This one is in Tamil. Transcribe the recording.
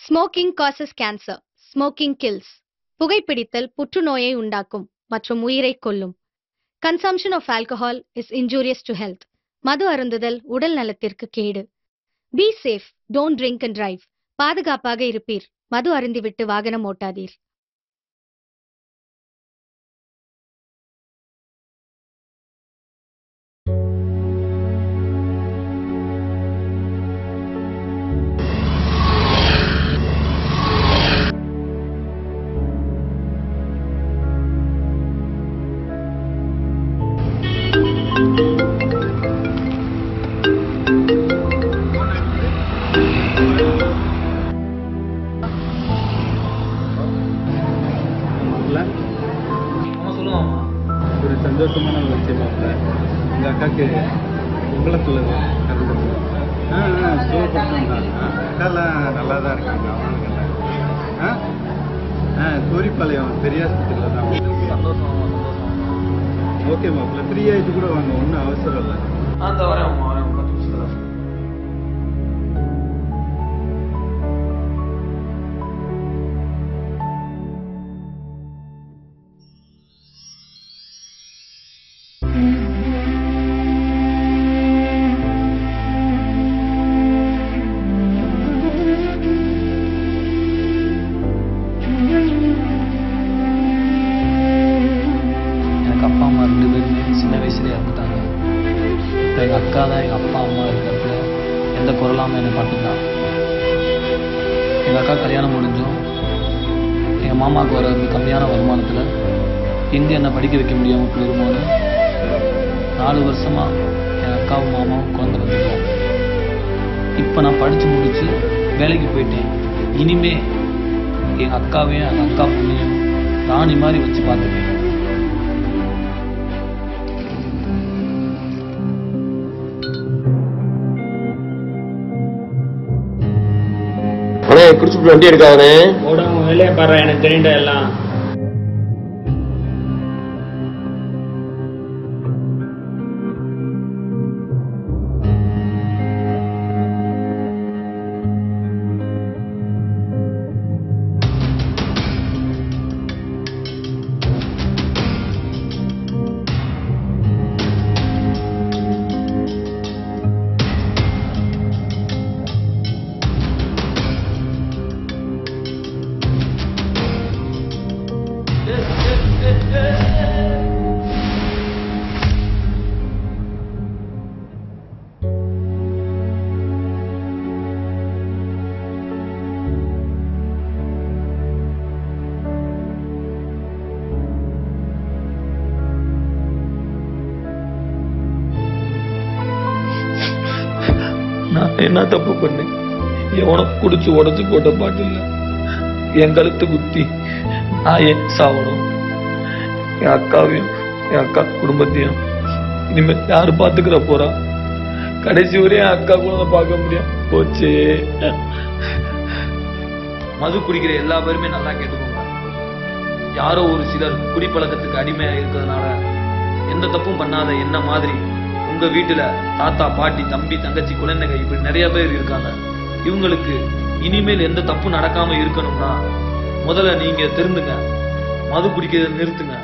Smoking causes cancer. Smoking kills. புகைப்பிடித்தல் புற்றுநோயை உண்டாக்கும் மற்றும் உயிரை கொல்லும். Consumption of alcohol is injurious to health. மது அருந்துதல் உடல் நலத்திற்கு கேடு. Be safe. Don't drink and drive. பாதுகாப்பாக இருப்பீர். மது அருந்திவிட்டு வாகனம் ஓட்டாதீர். ஒரு சந்தோஷமான விஷயமாக எங்கள் அக்காவுக்கு உங்களத்தில் அக்காலாம் நல்லா தான் இருக்காங்க. அவங்களுக்கெல்லாம் கோரிப்பாளையம் பெரியாஸ்பத்திரியில் தான். சந்தோஷம். ஓகே மாப்பிள்ள, ஃப்ரீயாக இது கூட வாங்க, ஒன்றும் அவசரம் இல்லை. அந்த வரேன் 10 நிமிஷத்தில். அப்பா அம்மா 2 பேருமே சின்ன வயசுலேயே இறந்துட்டாங்க. இப்போ எங்கள் அக்கா தான் எங்கள் அப்பா அம்மா இருக்கிறப்ப எந்த குரலாமல் என்னை பார்த்துட்டான். எங்கள் அக்கா கல்யாணம் முடிஞ்சும் எங்கள் மாமாவுக்கு வர கம்மியான வருமானத்தில் எங்கே என்னை படிக்க வைக்க முடியாமல் போயிருமோன்னு 4 வருஷமாக எங்கள் அக்காவும் மாமாவும் குழந்தை வந்துட்டோம். இப்போ நான் படித்து முடித்து வேலைக்கு போயிட்டேன். இனிமே எங்கள் அக்காவையும் எங்கள் அக்கா பொண்ணையும் ராணி மாதிரி வச்சு பார்த்துப்பேன். குடிச்சுட்டு வண்டி எடுக்காதே. உடம்பு வெளியே பாரு, எனக்கு தெரியுண்டா எல்லாம். நான் என்ன தப்பு பண்ணேன்? எவனும் குடிச்சு உடச்சு போட்ட பாட்டு இல்லை. என் கழுத்து குத்தி நான் ஏன் சாவணும்? என் அக்காவையும் என் அக்கா குடும்பத்தையும் இனிமேல் யாரு பாத்துக்கிற போறா? கடைசி வரையும் என் அக்கா கூட பார்க்க முடியும் போச்சே. மது குடிக்கிற எல்லா பேருமே நல்லா கேட்டுக்கோங்க. யாரோ ஒரு சிலர் குடிப்பழக்கத்துக்கு அடிமையா இருக்கிறதுனால எந்த தப்பும் பண்ணாத என்ன மாதிரி உங்க வீட்டுல தாத்தா பாட்டி தம்பி தங்கச்சி குழந்தைங்க இப்படி நிறைய பேர் இருக்காங்க. இவங்களுக்கு இனிமேல் எந்த தப்பு நடக்காம இருக்கணும்னா முதல்ல நீங்க தெரிந்துங்க, மது குடிக்கிறத நிறுத்துங்க.